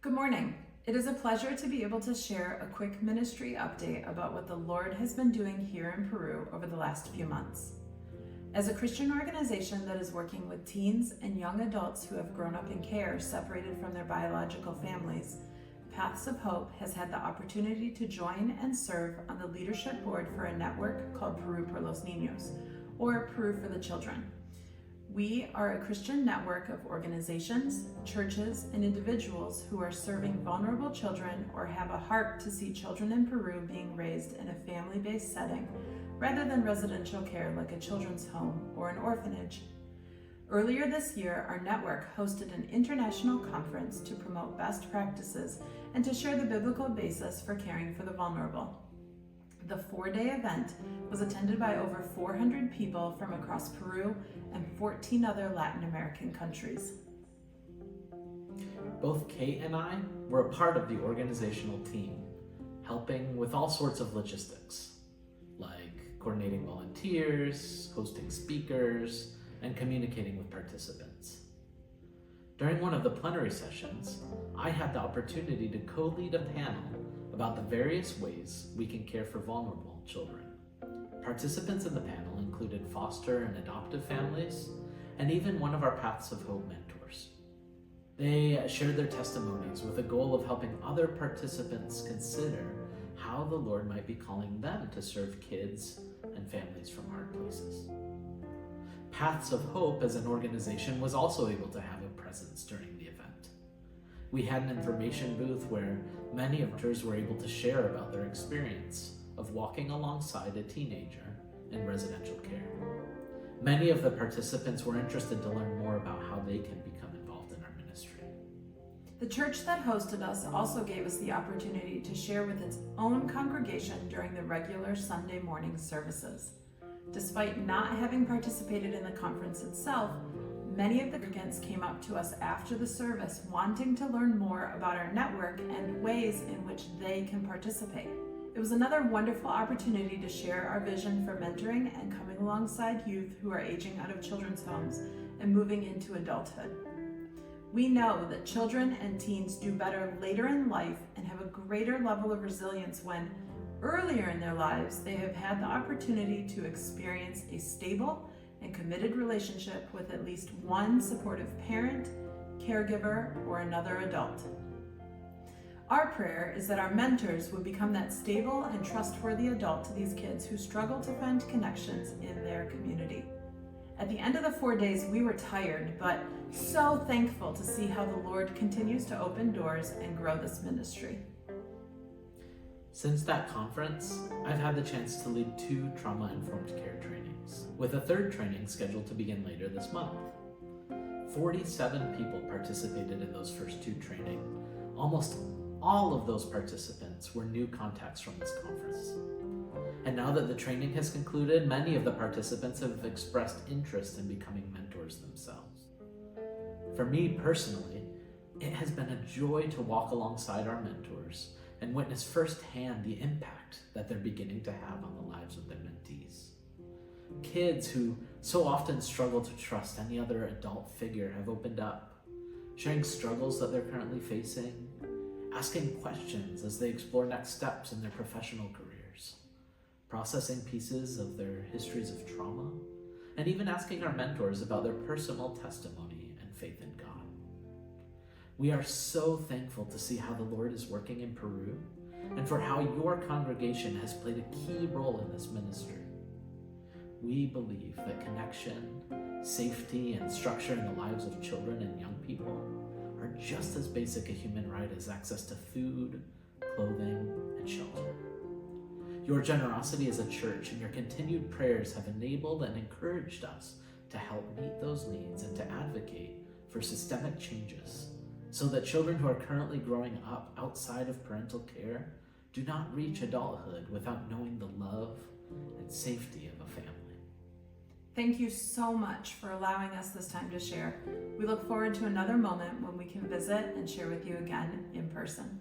Good morning. It is a pleasure to be able to share a quick ministry update about what the Lord has been doing here in Peru over the last few months. As a Christian organization that is working with teens and young adults who have grown up in care separated from their biological families, Paths of Hope has had the opportunity to join and serve on the leadership board for a network called Peru por los Niños, or Peru for the Children. We are a Christian network of organizations, churches, and individuals who are serving vulnerable children or have a heart to see children in Peru being raised in a family-based setting rather than residential care like a children's home or an orphanage. Earlier this year, our network hosted an international conference to promote best practices and to share the biblical basis for caring for the vulnerable. The 4-day event was attended by over 400 people from across Peru and 14 other Latin American countries. Both Kate and I were a part of the organizational team, helping with all sorts of logistics, like coordinating volunteers, hosting speakers, and communicating with participants. During one of the plenary sessions, I had the opportunity to co-lead a panel about the various ways we can care for vulnerable children. Participants in the panel included foster and adoptive families, and even one of our Paths of Hope mentors. They shared their testimonies with the goal of helping other participants consider how the Lord might be calling them to serve kids and families from hard places. Paths of Hope as an organization was also able to have a presence during the event. We had an information booth where many of us were able to share about their experience of walking alongside a teenager in residential care. Many of the participants were interested to learn more about how they can become involved in our ministry. The church that hosted us also gave us the opportunity to share with its own congregation during the regular Sunday morning services. Despite not having participated in the conference itself, many of the congregants came up to us after the service wanting to learn more about our network and ways in which they can participate. It was another wonderful opportunity to share our vision for mentoring and coming alongside youth who are aging out of children's homes and moving into adulthood. We know that children and teens do better later in life and have a greater level of resilience when, earlier in their lives, they have had the opportunity to experience a stable and committed relationship with at least one supportive parent, caregiver, or another adult. Our prayer is that our mentors would become that stable and trustworthy adult to these kids who struggle to find connections in their community. At the end of the 4 days, we were tired, but so thankful to see how the Lord continues to open doors and grow this ministry. Since that conference, I've had the chance to lead 2 trauma-informed care trainings, with a 3rd training scheduled to begin later this month. 47 people participated in those first 2 trainings. Almost all of those participants were new contacts from this conference. And now that the training has concluded, many of the participants have expressed interest in becoming mentors themselves. For me personally, it has been a joy to walk alongside our mentors and witness firsthand the impact that they're beginning to have on the lives of their mentees. Kids who so often struggle to trust any other adult figure have opened up, sharing struggles that they're currently facing, asking questions as they explore next steps in their professional careers, processing pieces of their histories of trauma, and even asking our mentors about their personal testimony and faith in God. We are so thankful to see how the Lord is working in Peru and for how your congregation has played a key role in this ministry. We believe that connection, safety, and structure in the lives of children and young people are just as basic a human right as access to food, clothing, and shelter. Your generosity as a church and your continued prayers have enabled and encouraged us to help meet those needs and to advocate for systemic changes so that children who are currently growing up outside of parental care do not reach adulthood without knowing the love and safety of a family. Thank you so much for allowing us this time to share. We look forward to another moment when we can visit and share with you again in person.